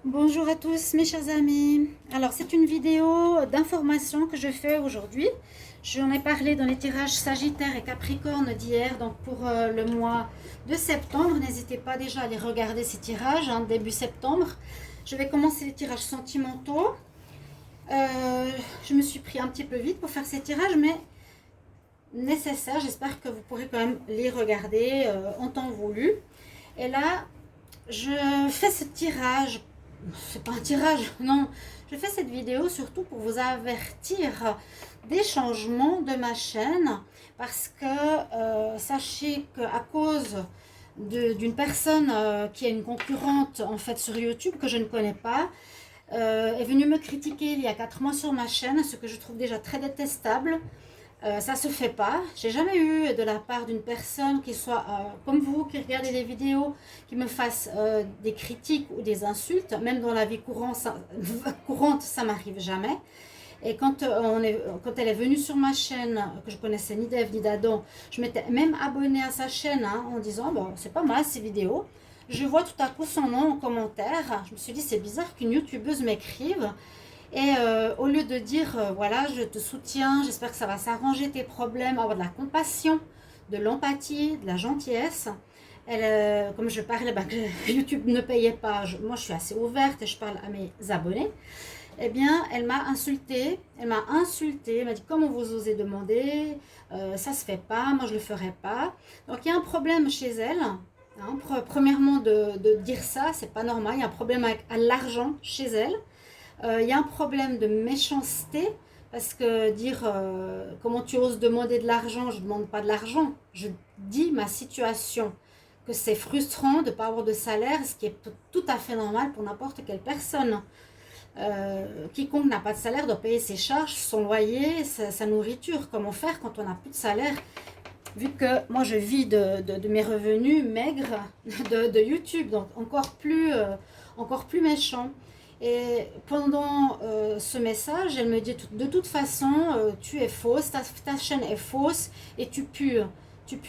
Bonjour à tous mes chers amis. Alors c'est une vidéo d'information que je fais aujourd'hui. J'en ai parlé dans les tirages Sagittaire et Capricorne d'hier, donc pour le mois de septembre. N'hésitez pas déjà à aller regarder ces tirages, début septembre. Je vais commencer les tirages sentimentaux. Je me suis pris un petit peu vite pour faire ces tirages, mais nécessaire. J'espère que vous pourrez quand même les regarder en temps voulu. Et là, je fais ce tirage. C'est pas un tirage, non. Je fais cette vidéo surtout pour vous avertir des changements de ma chaîne parce que sachez qu'à cause d'une personne qui est une concurrente en fait sur YouTube que je ne connais pas, est venue me critiquer il y a 4 mois sur ma chaîne, ce que je trouve déjà très détestable. Ça se fait pas. J'ai jamais eu de la part d'une personne qui soit comme vous, qui regardez les vidéos, qui me fasse des critiques ou des insultes. Même dans la vie courante, ça m'arrive jamais. Et quand elle est venue sur ma chaîne, que je connaissais ni d'Ève ni d'Adam, je m'étais même abonnée à sa chaîne en disant bon, c'est pas mal ces vidéos. Je vois tout à coup son nom en commentaire. Je me suis dit c'est bizarre qu'une youtubeuse m'écrive. Et au lieu de dire, voilà, je te soutiens, j'espère que ça va s'arranger tes problèmes, avoir de la compassion, de l'empathie, de la gentillesse, comme je parlais, que YouTube ne payait pas, moi je suis assez ouverte et je parle à mes abonnés, eh bien, elle m'a insultée, elle m'a dit comment vous osez demander, ça se fait pas, moi je le ferai pas. Donc il y a un problème chez elle. Premièrement, de dire ça, c'est pas normal. Il y a un problème avec l'argent chez elle. Il y a un problème de méchanceté parce que dire comment tu oses demander de l'argent, je ne demande pas de l'argent, je dis ma situation, que c'est frustrant de ne pas avoir de salaire, ce qui est tout à fait normal pour n'importe quelle personne. Quiconque n'a pas de salaire doit payer ses charges, son loyer, sa nourriture. Comment faire quand on n'a plus de salaire? Vu que moi je vis de mes revenus maigres de YouTube, donc encore plus méchant. Et pendant ce message, elle me dit de toute façon, tu es fausse, ta chaîne est fausse et tu pues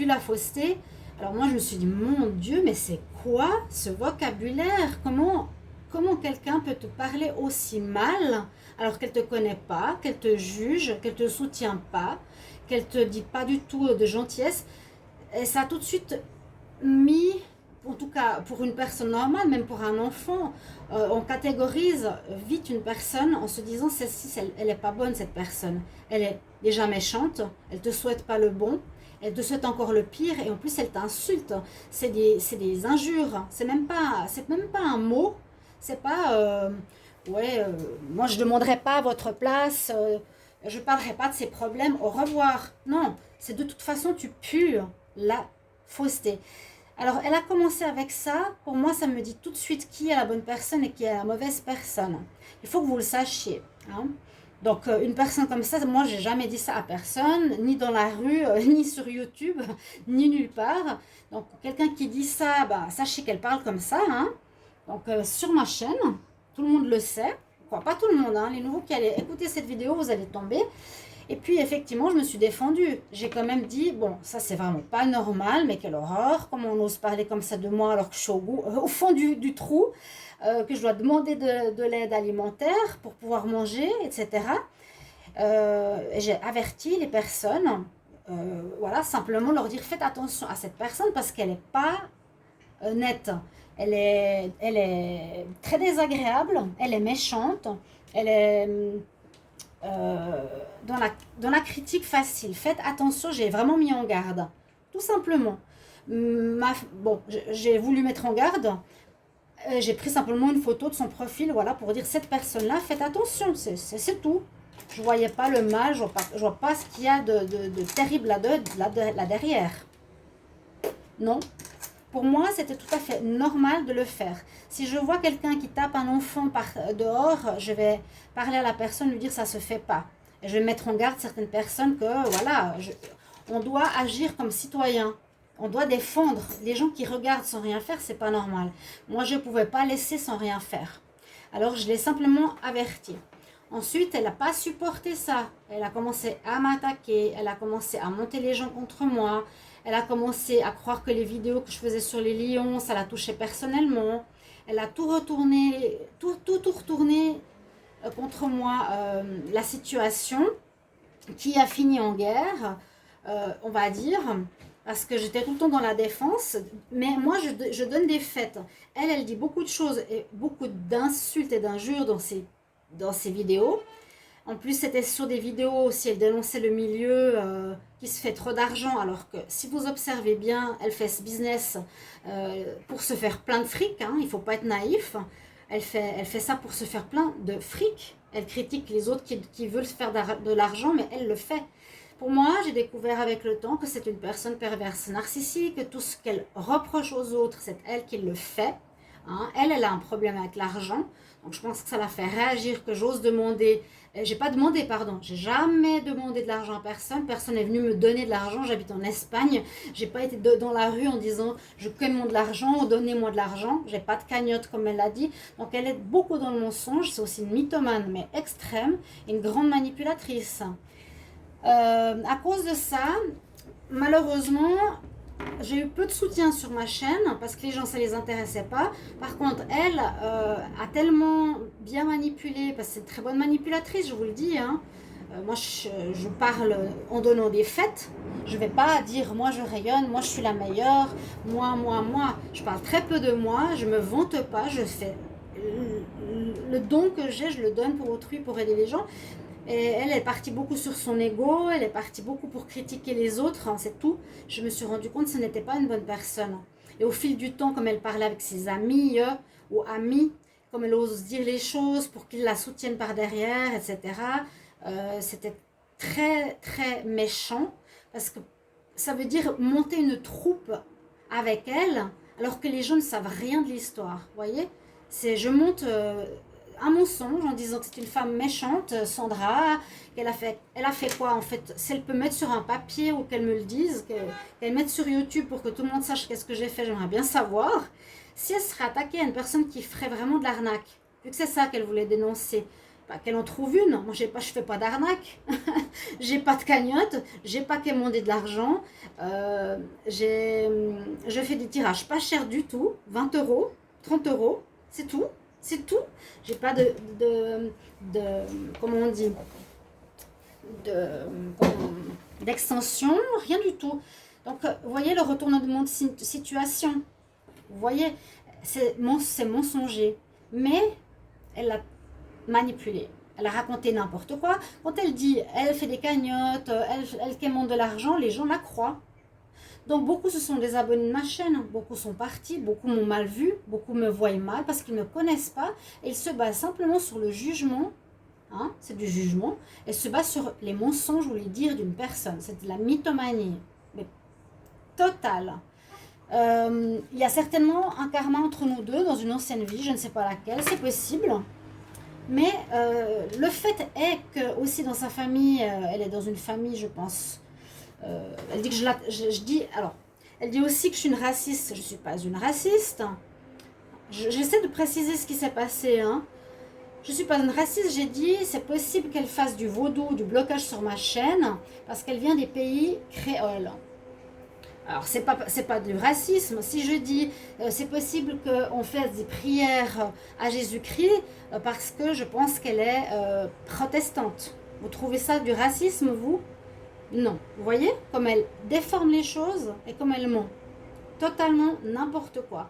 la fausseté. Alors moi je me suis dit, mon Dieu, mais c'est quoi ce vocabulaire? Comment quelqu'un peut te parler aussi mal alors qu'elle ne te connaît pas, qu'elle te juge, qu'elle ne te soutient pas, qu'elle te dit pas du tout de gentillesse? Et ça a tout de suite mis, en tout cas pour une personne normale, même pour un enfant, on catégorise vite une personne en se disant celle-ci, elle n'est pas bonne cette personne. Elle est déjà méchante, elle ne te souhaite pas le bon, elle te souhaite encore le pire et en plus elle t'insulte. C'est des injures, c'est même pas un mot, c'est pas ouais, moi je ne demanderai pas à votre place, je ne parlerai pas de ses problèmes, au revoir. Non, c'est de toute façon tu pues la fausseté. Alors, elle a commencé avec ça. Pour moi, ça me dit tout de suite qui est la bonne personne et qui est la mauvaise personne. Il faut que vous le sachiez. Donc, une personne comme ça, moi, j'ai jamais dit ça à personne, ni dans la rue, ni sur YouTube, ni nulle part. Donc, quelqu'un qui dit ça, sachez qu'elle parle comme ça. Donc, sur ma chaîne, tout le monde le sait. Quoi, pas tout le monde. Les nouveaux qui allaient écouter cette vidéo, vous allez tomber. Et puis effectivement, je me suis défendue. J'ai quand même dit, bon, ça c'est vraiment pas normal, mais quelle horreur, comment on ose parler comme ça de moi alors que je suis au fond du trou, que je dois demander de l'aide alimentaire pour pouvoir manger, etc. J'ai averti les personnes, voilà, simplement leur dire, faites attention à cette personne parce qu'elle n'est pas nette. Elle est très désagréable, elle est méchante, elle est dans la critique facile. Faites attention, j'ai vraiment mis en garde. Tout simplement. Bon, j'ai voulu mettre en garde. J'ai pris simplement une photo de son profil, voilà, pour dire cette personne-là, faites attention, c'est tout. Je ne voyais pas le mal, je ne vois pas ce qu'il y a de terrible là derrière. Non. Pour moi, c'était tout à fait normal de le faire. Si je vois quelqu'un qui tape un enfant dehors, je vais parler à la personne, lui dire ça se fait pas. Et je vais mettre en garde certaines personnes que, voilà, on doit agir comme citoyen. On doit défendre. Les gens qui regardent sans rien faire, c'est pas normal. Moi, je ne pouvais pas laisser sans rien faire. Alors, je l'ai simplement averti. Ensuite, elle n'a pas supporté ça. Elle a commencé à m'attaquer, elle a commencé à monter les gens contre moi, elle a commencé à croire que les vidéos que je faisais sur les lions, ça la touchait personnellement. Elle a tout retourné, tout retourné contre moi, la situation qui a fini en guerre, on va dire, parce que j'étais tout le temps dans la défense, mais moi je donne des faits. Elle dit beaucoup de choses et beaucoup d'insultes et d'injures dans ses vidéos. En plus, c'était sur des vidéos aussi, elle dénonçait le milieu qui se fait trop d'argent, alors que si vous observez bien, elle fait ce business pour se faire plein de fric, hein, il ne faut pas être naïf. Elle fait ça pour se faire plein de fric. Elle critique les autres qui veulent se faire de l'argent, mais elle le fait. Pour moi, j'ai découvert avec le temps que c'est une personne perverse narcissique, que tout ce qu'elle reproche aux autres, c'est elle qui le fait. Hein. Elle a un problème avec l'argent, donc je pense que ça la fait réagir, que j'ose demander. J'ai pas demandé, pardon, j'ai jamais demandé de l'argent à personne. Personne n'est venu me donner de l'argent. J'habite en Espagne. J'ai pas été dans la rue en disant je commande de l'argent ou donnez-moi de l'argent. J'ai pas de cagnotte comme elle l'a dit. Donc elle est beaucoup dans le mensonge. C'est aussi une mythomane, mais extrême, une grande manipulatrice. À cause de ça, malheureusement, j'ai eu peu de soutien sur ma chaîne parce que les gens, ça les intéressait pas. Par contre, elle a tellement bien manipulé, parce que c'est une très bonne manipulatrice, je vous le dis. Hein. Moi, je parle en donnant des faits. Je vais pas dire moi je rayonne, moi je suis la meilleure, moi. Je parle très peu de moi, je me vante pas, je fais le don que j'ai, je le donne pour autrui, pour aider les gens. Et elle est partie beaucoup sur son ego, elle est partie beaucoup pour critiquer les autres, hein, c'est tout. Je me suis rendu compte que ce n'était pas une bonne personne. Et au fil du temps, comme elle parlait avec ses amis ou amis, comme elle ose dire les choses pour qu'ils la soutiennent par derrière, etc., c'était très, très méchant. Parce que ça veut dire monter une troupe avec elle, alors que les gens ne savent rien de l'histoire, vous voyez. Je monte... un mensonge en disant que c'est une femme méchante, Sandra, elle a fait quoi en fait. Si elle peut mettre sur un papier ou qu'elle me le dise, qu'elle mette sur YouTube pour que tout le monde sache qu'est-ce que j'ai fait, j'aimerais bien savoir. Si elle serait attaquée à une personne qui ferait vraiment de l'arnaque, vu que c'est ça qu'elle voulait dénoncer, bah, qu'elle en trouve une. Moi je fais pas d'arnaque, j'ai pas de cagnotte, j'ai pas commandé de l'argent, je fais des tirages pas chers du tout, 20 euros, 30 euros, c'est tout. C'est tout. J'ai pas comment on dit, d'extension, rien du tout. Donc, vous voyez le retournement de situation. Vous voyez, c'est mensonger. Mais elle l'a manipulé. Elle a raconté n'importe quoi. Quand elle dit, elle fait des cagnottes, elle commande de l'argent, les gens la croient. Donc beaucoup se sont désabonnés de ma chaîne, beaucoup sont partis, beaucoup m'ont mal vu, beaucoup me voient mal parce qu'ils ne me connaissent pas. Et ils se basent simplement sur le jugement, hein, c'est du jugement, et se basent sur les mensonges ou les dires d'une personne. C'est de la mythomanie, mais totale. Il y a certainement un karma entre nous deux dans une ancienne vie, je ne sais pas laquelle, c'est possible. Mais le fait est que aussi dans sa famille, elle est dans une famille, je pense... elle dit que elle dit aussi que je suis une raciste. Je ne suis pas une raciste. J'essaie de préciser ce qui s'est passé. Hein. Je ne suis pas une raciste. J'ai dit c'est possible qu'elle fasse du vaudou, du blocage sur ma chaîne parce qu'elle vient des pays créoles. Alors, c'est pas du racisme. Si je dis c'est possible qu'on fasse des prières à Jésus-Christ parce que je pense qu'elle est protestante. Vous trouvez ça du racisme, vous ? Non. Vous voyez comme elle déforme les choses et comme elle ment. Totalement n'importe quoi.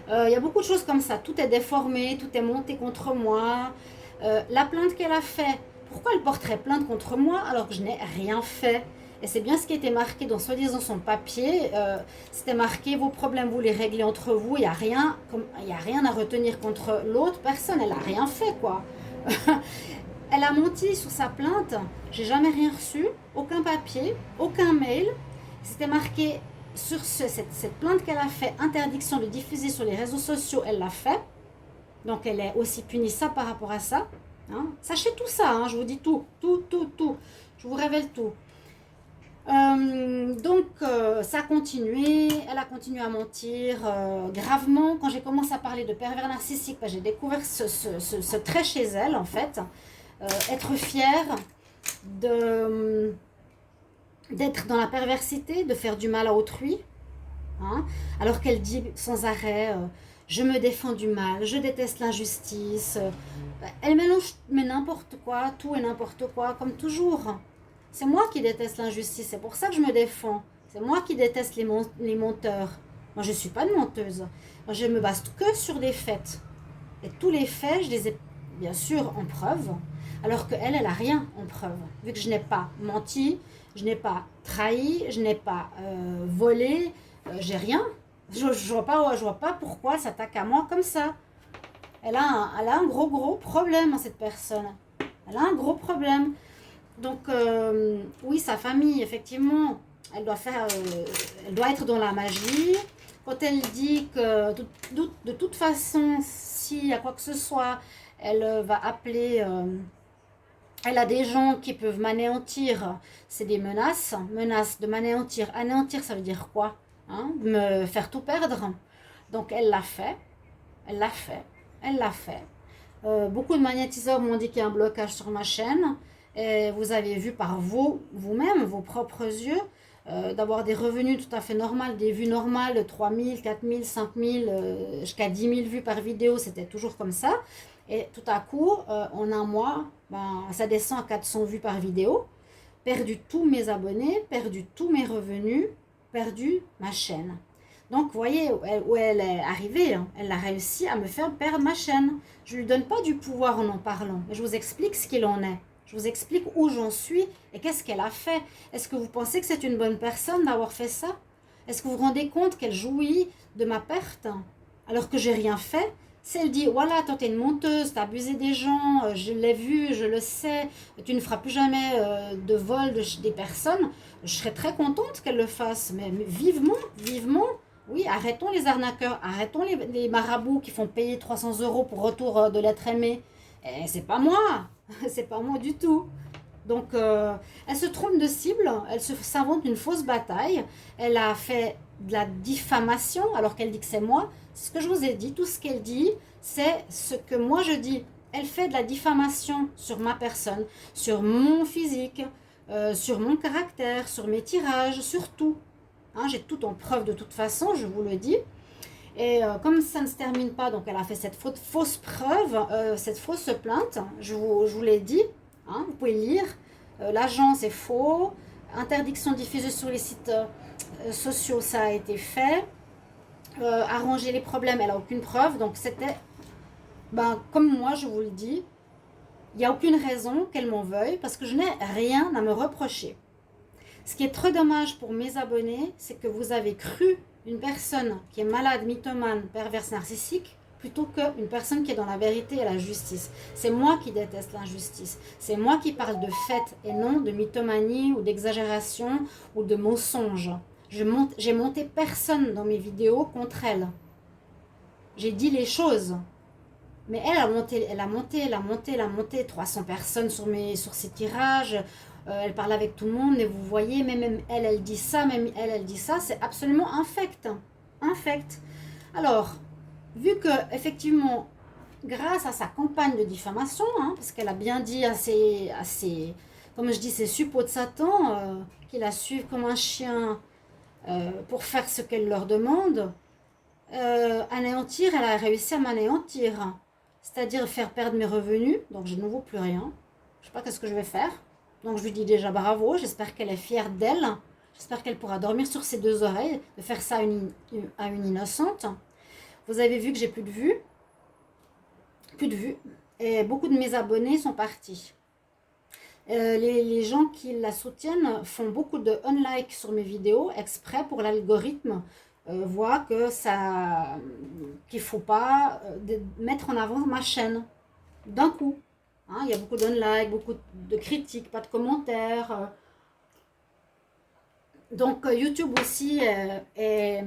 Y a beaucoup de choses comme ça. Tout est déformé, tout est monté contre moi. La plainte qu'elle a fait, pourquoi elle porterait plainte contre moi alors que je n'ai rien fait ? Et c'est bien ce qui était marqué dans soi-disant son papier. C'était marqué, vos problèmes, vous les réglez entre vous. Il n'y a rien à retenir contre l'autre personne. Elle n'a rien fait, quoi. Elle a menti sur sa plainte. J'ai jamais rien reçu. Aucun papier, aucun mail. C'était marqué sur cette plainte qu'elle a fait, interdiction de diffuser sur les réseaux sociaux, elle l'a fait. Donc elle est aussi punie ça par rapport à ça. Hein. Sachez tout ça, hein, je vous dis tout. Je vous révèle tout. Donc ça a continué, elle a continué à mentir gravement. Quand j'ai commencé à parler de pervers narcissique, j'ai découvert ce trait chez elle en fait. Être fière d'être dans la perversité, de faire du mal à autrui, hein, alors qu'elle dit sans arrêt je me défends du mal, je déteste l'injustice. Elle mélange mais n'importe quoi, tout et n'importe quoi, comme toujours. C'est moi qui déteste l'injustice, c'est pour ça que je me défends. C'est moi qui déteste les menteurs. Moi, je ne suis pas une menteuse. Moi, je me base que sur des faits. Et tous les faits, je les ai bien sûr en preuve, alors qu'elle, elle n'a rien en preuve. Vu que je n'ai pas menti, je n'ai pas trahi, je n'ai pas volé, j'ai rien. Je ne vois pas pourquoi elle s'attaque à moi comme ça. Elle a un gros problème, cette personne. Elle a un gros problème. Donc, oui, sa famille, effectivement, elle doit être dans la magie. Quand elle dit que de toute façon, s'il y a quoi que ce soit, elle va appeler, elle a des gens qui peuvent m'anéantir. C'est des menaces, menaces de m'anéantir. Anéantir, ça veut dire quoi, hein? Me faire tout perdre. Donc, elle l'a fait, elle l'a fait, elle l'a fait. Beaucoup de magnétiseurs m'ont dit qu'il y a un blocage sur ma chaîne. Et vous avez vu par vous-même, vos propres yeux, d'avoir des revenus tout à fait normaux, des vues normales de 3 000, 4 000, 5 000, jusqu'à 10 000 vues par vidéo, c'était toujours comme ça. Et tout à coup, en un mois, ça descend à 400 vues par vidéo, perdu tous mes abonnés, perdu tous mes revenus, perdu ma chaîne. Donc, vous voyez où elle est arrivée, hein. Elle a réussi à me faire perdre ma chaîne. Je ne lui donne pas du pouvoir en parlant, mais je vous explique ce qu'il en est. Je vous explique où j'en suis et qu'est-ce qu'elle a fait. Est-ce que vous pensez que c'est une bonne personne d'avoir fait ça? Est-ce que vous vous rendez compte qu'elle jouit de ma perte alors que j'ai rien fait? Si elle dit, voilà, toi t'es une menteuse, t'as abusé des gens, je l'ai vu, je le sais, tu ne feras plus jamais de vol des personnes, je serais très contente qu'elle le fasse, mais vivement, vivement. Oui, arrêtons les arnaqueurs, arrêtons les marabouts qui font payer 300 € pour retour de l'être aimé. Et c'est pas moi, c'est pas moi du tout. Donc, elle se trompe de cible, elle s'invente une fausse bataille, elle a fait de la diffamation alors qu'elle dit que c'est moi. C'est ce que je vous ai dit, tout ce qu'elle dit, c'est ce que moi je dis. Elle fait de la diffamation sur ma personne, sur mon physique, sur mon caractère, sur mes tirages, sur tout. Hein, j'ai tout en preuve de toute façon, je vous le dis. Et comme ça ne se termine pas, donc elle a fait cette fausse preuve, cette fausse plainte, je vous l'ai dit, hein, vous pouvez lire, l'agence est faux, interdiction diffusée sur les sites sociaux, ça a été fait, arranger les problèmes, elle n'a aucune preuve, donc c'était, comme moi je vous le dis, il n'y a aucune raison qu'elle m'en veuille, parce que je n'ai rien à me reprocher. Ce qui est très dommage pour mes abonnés, c'est que vous avez cru une personne qui est malade, mythomane, perverse, narcissique, plutôt qu'une personne qui est dans la vérité et la justice. C'est moi qui déteste l'injustice. C'est moi qui parle de faits et non de mythomanie ou d'exagération ou de mensonges. J'ai monté personne dans mes vidéos contre elle. J'ai dit les choses. Mais elle a monté 300 personnes sur ses tirages. Elle parle avec tout le monde, et vous voyez, même elle dit ça, elle dit ça, c'est absolument infect. Infect. Alors, vu que, effectivement, grâce à sa campagne de diffamation, hein, parce qu'elle a bien dit à ses comme je dis, ses suppôts de Satan, qui la suivent comme un chien pour faire ce qu'elle leur demande, anéantir, elle a réussi à m'anéantir. C'est-à-dire faire perdre mes revenus, donc je ne vaux plus rien. Je ne sais pas qu'est-ce que je vais faire. Donc je lui dis déjà bravo, j'espère qu'elle est fière d'elle. J'espère qu'elle pourra dormir sur ses deux oreilles, de faire ça à une innocente. Vous avez vu que j'ai plus de vues. Plus de vues. Et beaucoup de mes abonnés sont partis. Les gens qui la soutiennent font beaucoup de unlike sur mes vidéos, exprès pour l'algorithme. Voit que qu'il ne faut pas mettre en avant ma chaîne d'un coup. Hein, il y a beaucoup d'unlikes, beaucoup de critiques, pas de commentaires. Donc YouTube aussi est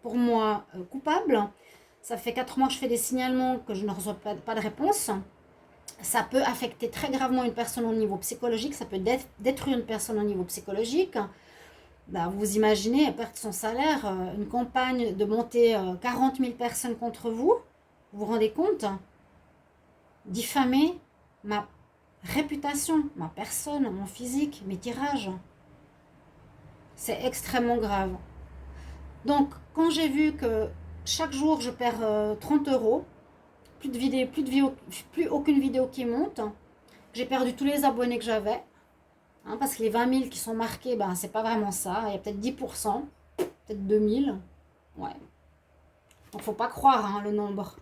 pour moi coupable. Ça fait 4 mois que je fais des signalements que je ne reçois pas de réponse. Ça peut affecter très gravement une personne au niveau psychologique, ça peut détruire une personne au niveau psychologique. Vous imaginez, elle perd son salaire, une campagne de monter 40 000 personnes contre vous. Vous vous rendez compte? Diffamer ma réputation, ma personne, mon physique, mes tirages. C'est extrêmement grave. Donc, quand j'ai vu que chaque jour, je perds 30 euros. Plus aucune vidéo qui monte. J'ai perdu tous les abonnés que j'avais. Hein, parce que les 20 000 qui sont marqués, ben, c'est pas vraiment ça. Il y a peut-être 10%, peut-être 2000. Ouais. Donc, faut pas croire hein, le nombre.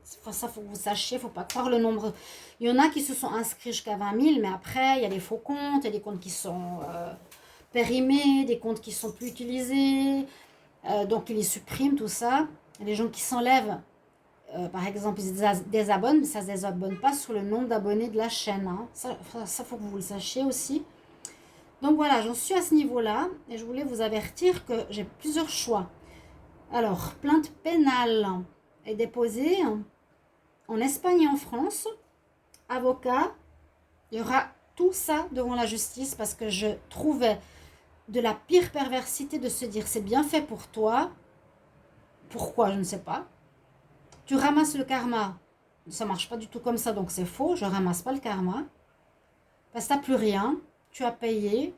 Ça, faut que vous sachiez, faut pas croire le nombre. Il y en a qui se sont inscrits jusqu'à 20 000, mais après, il y a des faux comptes, il y a des comptes qui sont périmés, des comptes qui sont plus utilisés. Donc, ils les suppriment, tout ça. Il y a des gens qui s'enlèvent. Par exemple, ils se désabonnent, mais ça ne se désabonne pas sur le nombre d'abonnés de la chaîne. Hein. Ça, faut que vous le sachiez aussi. Donc voilà, j'en suis à ce niveau-là et je voulais vous avertir que j'ai plusieurs choix. Alors, plainte pénale est déposée en Espagne et en France. Avocat, il y aura tout ça devant la justice parce que je trouvais de la pire perversité de se dire c'est bien fait pour toi. Pourquoi, je ne sais pas. Tu ramasses le karma. Ça ne marche pas du tout comme ça, donc c'est faux. Je ne ramasse pas le karma. Parce que tu n'as plus rien. Tu as payé.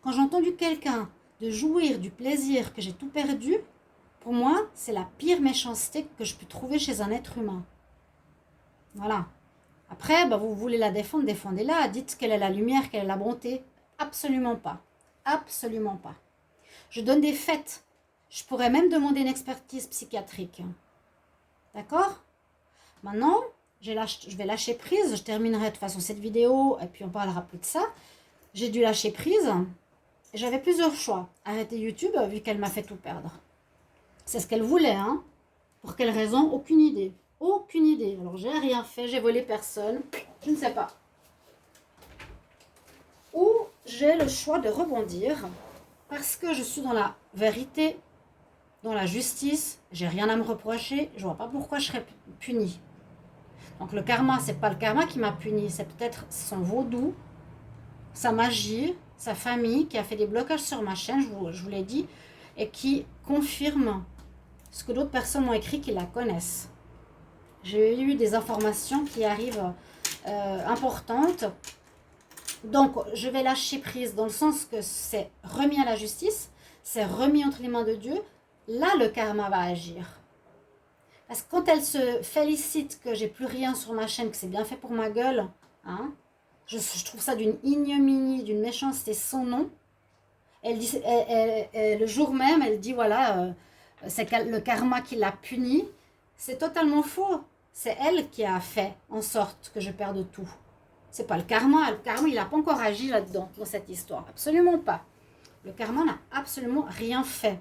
Quand j'ai entendu quelqu'un de jouir du plaisir que j'ai tout perdu, pour moi, c'est la pire méchanceté que je peux trouver chez un être humain. Voilà. Après, bah, vous voulez la défendre, défendez-la. Dites quelle est la lumière, quelle est la bonté. Absolument pas. Absolument pas. Je donne des faits. Je pourrais même demander une expertise psychiatrique. D'accord? Maintenant, je vais lâcher prise. Je terminerai de toute façon cette vidéo et puis on parlera plus de ça. J'ai dû lâcher prise. J'avais plusieurs choix. Arrêter YouTube vu qu'elle m'a fait tout perdre. C'est ce qu'elle voulait, hein. Pour quelle raison? Aucune idée. Aucune idée. Alors, j'ai rien fait, j'ai volé personne. Je ne sais pas. Ou j'ai le choix de rebondir parce que je suis dans la vérité, dans la justice. J'ai rien à me reprocher. Je vois pas pourquoi je serais punie. Donc, le karma, c'est pas le karma qui m'a punie. C'est peut-être son vaudou, sa magie, sa famille qui a fait des blocages sur ma chaîne, je vous l'ai dit, et qui confirme ce que d'autres personnes m'ont écrit qui la connaissent. J'ai eu des informations qui arrivent importantes. Donc, je vais lâcher prise dans le sens que c'est remis à la justice, c'est remis entre les mains de Dieu. Là, le karma va agir. Parce que quand elle se félicite que j'ai plus rien sur ma chaîne, que c'est bien fait pour ma gueule, hein, je trouve ça d'une ignominie, d'une méchanceté sans nom. Elle dit, le jour même, elle dit voilà, c'est le karma qui l'a punie. C'est totalement faux. C'est elle qui a fait en sorte que je perde tout. C'est pas le karma. Le karma, il n'a pas encore agi là-dedans, dans cette histoire. Absolument pas. Le karma n'a absolument rien fait.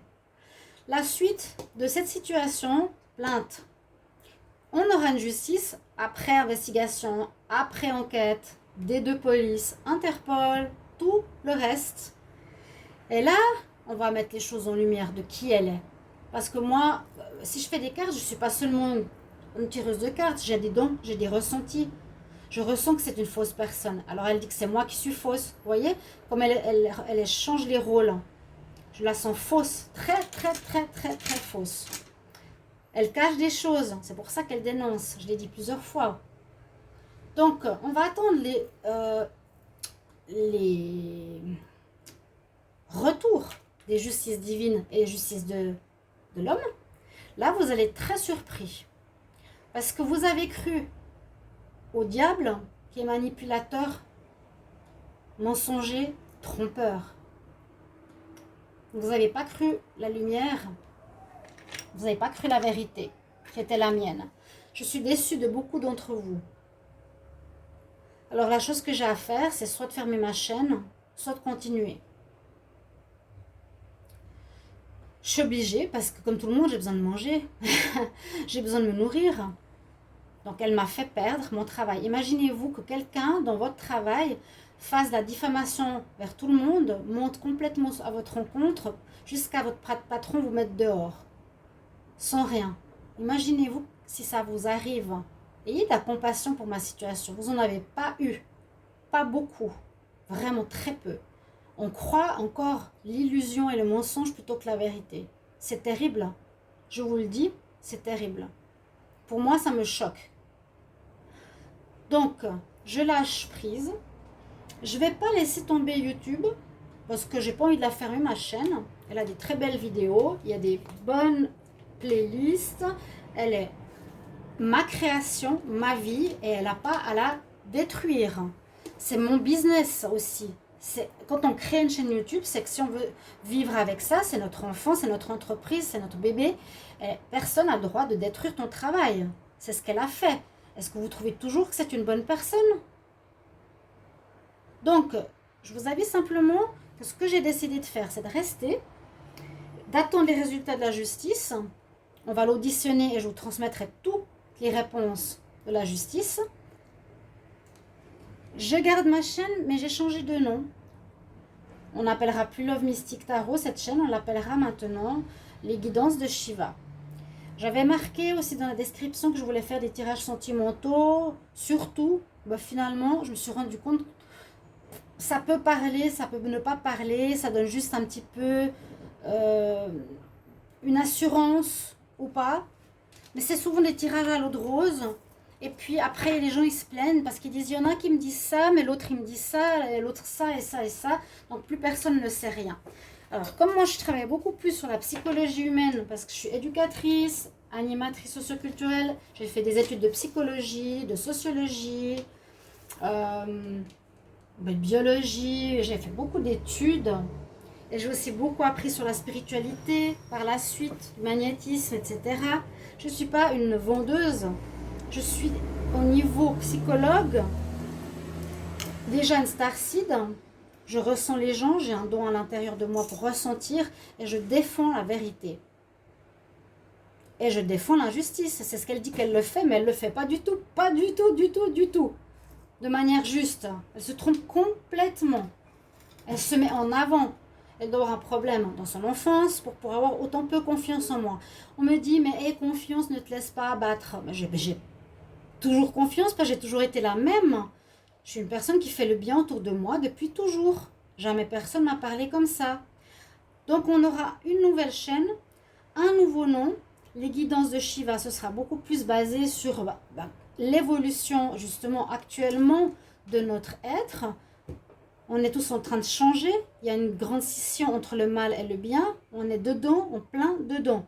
La suite de cette situation, plainte. On aura une justice après investigation, après enquête, des deux polices, Interpol, tout le reste. Et là, on va mettre les choses en lumière de qui elle est. Parce que moi, si je fais des cartes, je ne suis pas seulement une tireuse de cartes, j'ai des dons, j'ai des ressentis. Je ressens que c'est une fausse personne. Alors elle dit que c'est moi qui suis fausse. Vous voyez, comme elle change les rôles. Je la sens fausse, très fausse. Elle cache des choses, c'est pour ça qu'elle dénonce. Je l'ai dit plusieurs fois. Donc, on va attendre les retours des justices divines et des justices de l'homme. Là, vous allez être très surpris. Parce que vous avez cru au diable qui est manipulateur, mensonger, trompeur. Vous n'avez pas cru la lumière, vous n'avez pas cru la vérité, qui était la mienne. Je suis déçue de beaucoup d'entre vous. Alors la chose que j'ai à faire, c'est soit de fermer ma chaîne, soit de continuer. Je suis obligée, parce que comme tout le monde, j'ai besoin de manger. J'ai besoin de me nourrir. Donc elle m'a fait perdre mon travail. Imaginez-vous que quelqu'un dans votre travail fasse la diffamation vers tout le monde, monte complètement à votre rencontre, jusqu'à votre patron vous mettre dehors. Sans rien. Imaginez-vous si ça vous arrive. Ayez de la compassion pour ma situation. Vous n'en avez pas eu. Pas beaucoup. Vraiment très peu. On croit encore l'illusion et le mensonge plutôt que la vérité. C'est terrible. Je vous le dis, c'est terrible. Pour moi, ça me choque. Donc, je lâche prise. Je ne vais pas laisser tomber YouTube parce que j'ai pas envie de la fermer, ma chaîne. Elle a des très belles vidéos. Il y a des bonnes playlist, elle est ma création, ma vie, et elle n'a pas à la détruire. C'est mon business aussi. Quand on crée une chaîne YouTube, c'est que si on veut vivre avec ça, c'est notre enfant, c'est notre entreprise, c'est notre bébé. Et personne n'a le droit de détruire ton travail. C'est ce qu'elle a fait. Est-ce que vous trouvez toujours que c'est une bonne personne? Donc, je vous avais simplement que ce que j'ai décidé de faire, c'est de rester, d'attendre les résultats de la justice. On va l'auditionner et je vous transmettrai toutes les réponses de la justice. Je garde ma chaîne, mais j'ai changé de nom. On n'appellera plus Love Mystic Tarot, cette chaîne, on l'appellera maintenant Les Guidances de Shiva. J'avais marqué aussi dans la description que je voulais faire des tirages sentimentaux. Surtout, finalement, je me suis rendu compte que ça peut parler, ça peut ne pas parler, ça donne juste un petit peu une assurance ou pas. Mais c'est souvent des tirages à l'eau de rose. Et puis après, les gens, ils se plaignent parce qu'ils disent, il y en a qui me disent ça, mais l'autre, il me dit ça, et l'autre ça, et ça, et ça. Donc, plus personne ne sait rien. Alors, comme moi, je travaille beaucoup plus sur la psychologie humaine, parce que je suis éducatrice, animatrice socioculturelle, j'ai fait des études de psychologie, de sociologie, de biologie, j'ai fait beaucoup d'études. Et j'ai aussi beaucoup appris sur la spiritualité, par la suite, du magnétisme, etc. Je ne suis pas une vendeuse. Je suis au niveau psychologue, déjà une starseed. Je ressens les gens, j'ai un don à l'intérieur de moi pour ressentir et je défends la vérité. Et je défends l'injustice. C'est ce qu'elle dit qu'elle le fait, mais elle ne le fait pas du tout. Pas du tout, du tout, du tout. De manière juste. Elle se trompe complètement. Elle se met en avant. Elle doit avoir un problème dans son enfance pour avoir autant peu confiance en moi. On me dit, mais aie confiance, ne te laisse pas abattre. Mais j'ai toujours confiance, parce que j'ai toujours été la même. Je suis une personne qui fait le bien autour de moi depuis toujours. Jamais personne m'a parlé comme ça. Donc on aura une nouvelle chaîne, un nouveau nom. Les guidances de Shiva, ce sera beaucoup plus basé sur l'évolution justement actuellement de notre être. On est tous en train de changer. Il y a une grande scission entre le mal et le bien. On est dedans, en plein dedans.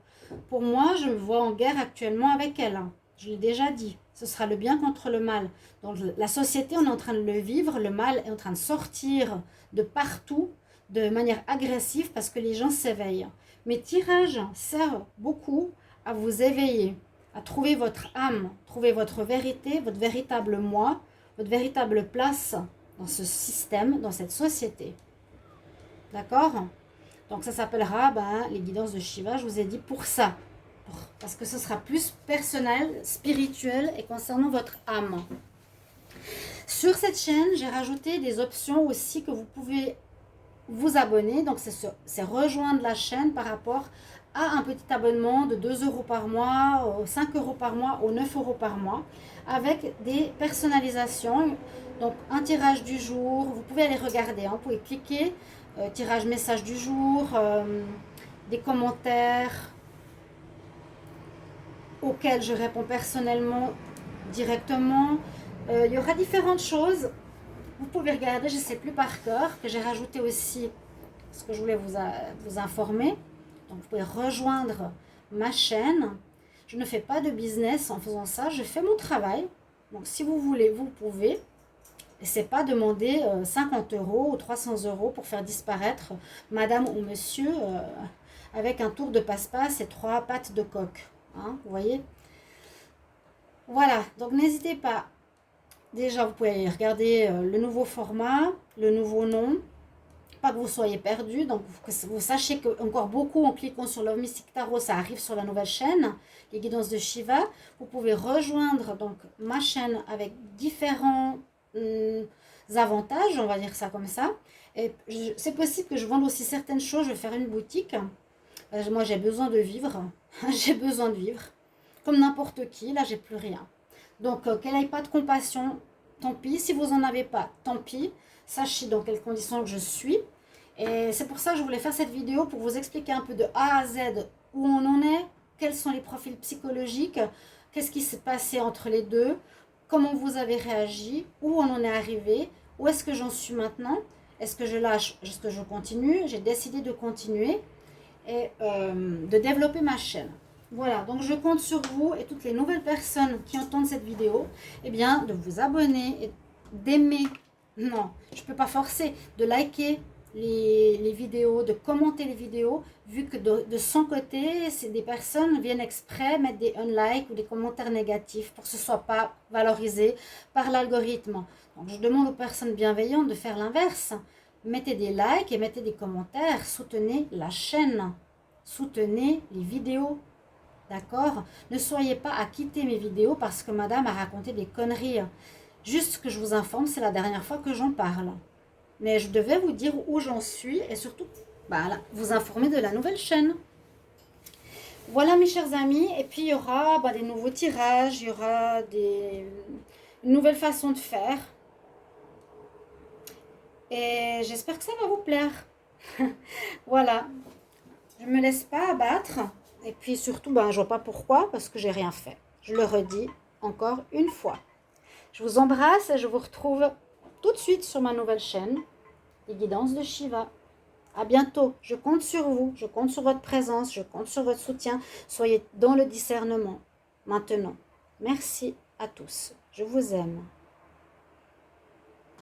Pour moi, je me vois en guerre actuellement avec elle. Je l'ai déjà dit. Ce sera le bien contre le mal. Donc la société, on est en train de le vivre. Le mal est en train de sortir de partout de manière agressive parce que les gens s'éveillent. Mes tirages servent beaucoup à vous éveiller, à trouver votre âme, trouver votre vérité, votre véritable moi, votre véritable place dans ce système, dans cette société. D'accord? Donc ça s'appellera les guidances de Shiva, je vous ai dit pour ça. Parce que ce sera plus personnel, spirituel et concernant votre âme. Sur cette chaîne, j'ai rajouté des options aussi que vous pouvez vous abonner. Donc c'est rejoindre la chaîne par rapport à un petit abonnement de 2 € par mois, 5 € par mois ou 9 € par mois, avec des personnalisations. Donc un tirage du jour, vous pouvez aller regarder, vous pouvez cliquer, tirage message du jour, des commentaires auxquels je réponds personnellement, directement. Il y aura différentes choses. Vous pouvez regarder, je ne sais plus par cœur, que j'ai rajouté aussi ce que je voulais vous informer. Donc vous pouvez rejoindre ma chaîne. Je ne fais pas de business en faisant ça, je fais mon travail. Donc si vous voulez, vous pouvez. Et ce n'est pas demander 50 € ou 300 € pour faire disparaître madame ou monsieur avec un tour de passe-passe et 3 pattes de coq. Vous voyez? Voilà, donc n'hésitez pas. Déjà, vous pouvez regarder le nouveau format, le nouveau nom. Pas que vous soyez perdu, donc que vous sachiez qu'encore beaucoup en cliquant sur Love Mystic Tarot, ça arrive sur la nouvelle chaîne, les guidances de Shiva. Vous pouvez rejoindre donc ma chaîne avec différents avantages, on va dire ça comme ça. Et c'est possible que je vende aussi certaines choses, je vais faire une boutique. Moi, j'ai besoin de vivre, j'ai besoin de vivre. Comme n'importe qui, là, j'ai plus rien. Donc, qu'elle n'ait pas de compassion, tant pis. Si vous n'en avez pas, tant pis. Sachez dans quelles conditions je suis. Et c'est pour ça que je voulais faire cette vidéo pour vous expliquer un peu de A à Z où on en est, quels sont les profils psychologiques, qu'est-ce qui s'est passé entre les deux, comment vous avez réagi, où on en est arrivé, où est-ce que j'en suis maintenant, est-ce que je lâche, est-ce que je continue. J'ai décidé de continuer et de développer ma chaîne. Voilà, donc je compte sur vous et toutes les nouvelles personnes qui entendent cette vidéo, eh bien, de vous abonner et d'aimer. Non, je ne peux pas forcer, de liker les vidéos, de commenter les vidéos, vu que de son côté, des personnes viennent exprès mettre des unlikes ou des commentaires négatifs pour que ce ne soit pas valorisé par l'algorithme. Donc je demande aux personnes bienveillantes de faire l'inverse. Mettez des likes et mettez des commentaires, soutenez la chaîne, soutenez les vidéos. D'accord? Ne soyez pas à quitter mes vidéos parce que madame a raconté des conneries. Juste que je vous informe, c'est la dernière fois que j'en parle. Mais je devais vous dire où j'en suis et surtout vous informer de la nouvelle chaîne. Voilà mes chers amis. Et puis il y aura des nouveaux tirages, il y aura une nouvelle façon de faire. Et j'espère que ça va vous plaire. Voilà. Je ne me laisse pas abattre. Et puis surtout, je ne vois pas pourquoi, parce que j'ai rien fait. Je le redis encore une fois. Je vous embrasse et je vous retrouve tout de suite sur ma nouvelle chaîne, Les Guidances de Shiva. À bientôt. Je compte sur vous, je compte sur votre présence, je compte sur votre soutien. Soyez dans le discernement maintenant. Merci à tous. Je vous aime.